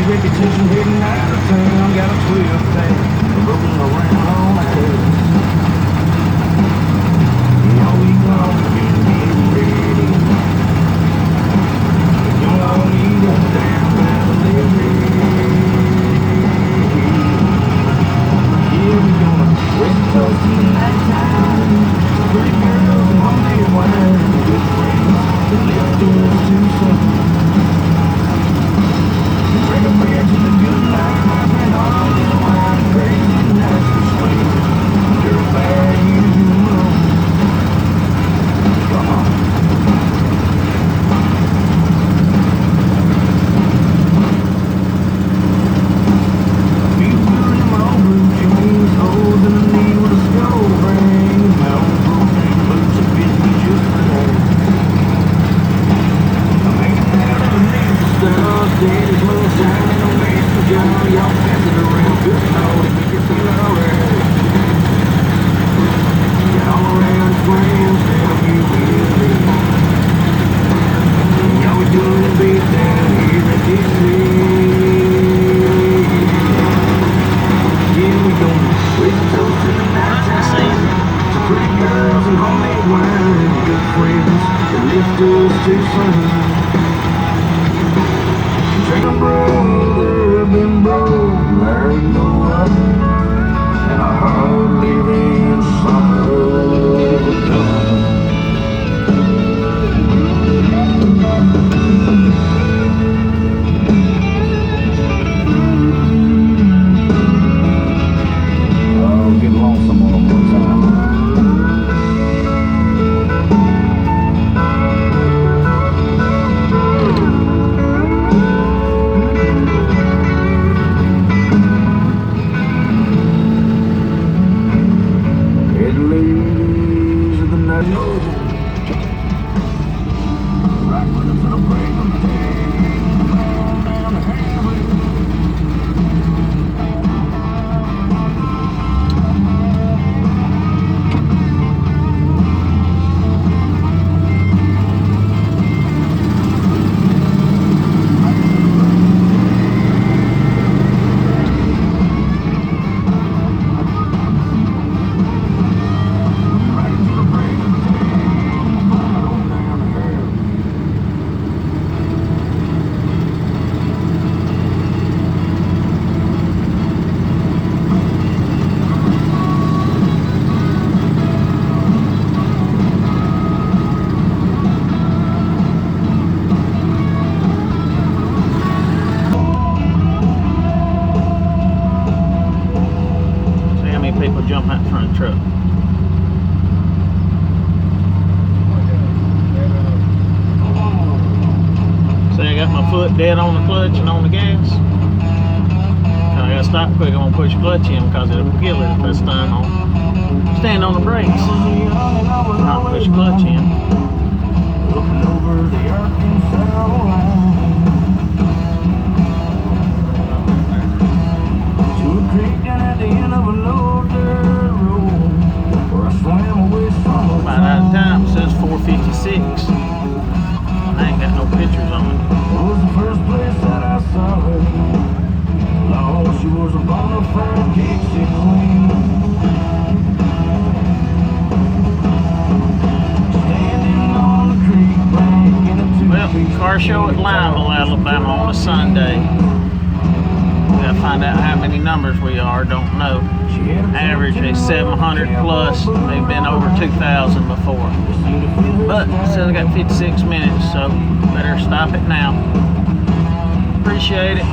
reputation heading out of town. Got a 12 pack rolling around all night. All week long, been getting ready. You all need a damn battle every. Yeah, we gonna raise a toast to the nighttime. Pretty girls and homemade wine. Good friends that left us too soon. Drink a beer to the good life, my friend. All this wine, crazy nights to swing. Dirtbag, you know. Come on. I feel good in my old blue jeans, holes in the knee with a skull ring. My old propane boots that fit me just right. I'm hanging out in the neighbor's stuff, daddy's moonshine and a mason jar. Y'all pass it around, good Lord, it make you feel alright. Got all around friends, now you with me. Y'all we doing it big down here in Dixie. Yeah, we gonna raise a toast to the nighttime. To pretty girls and homemade wine. Good friends that lift us too soon. Take a brother, been broke, married no other, and a hard living son of a gun. Oh, get lonesome on them one time. Head ladies of the night. Right with us in a break of the day. Down the highway. Right to the break of the day. Down the highway. See how many people jump out in front of the truck. See, I got my foot dead on the clutch and on the gas. And I gotta stop quick. I'm gonna push the clutch in because it'll kill it if I stand on the brakes. Not push the clutch in. Looking over the Arkansas line to a creek down at the end of a low dirt road where I swam away from About out of time, it says 4:56. I ain't got no pictures on it. It was the first place that I saw her. Lord, she was a bona fide Dixie queen. Standing on the creek bank in a two-piece. Well, car show at Lineville, Alabama on a Sunday. We gotta find out how many numbers we are, don't know. Average is 700 plus. They've been over 2,000 before. But it says I got 56 minutes, so better stop it now. Appreciate it.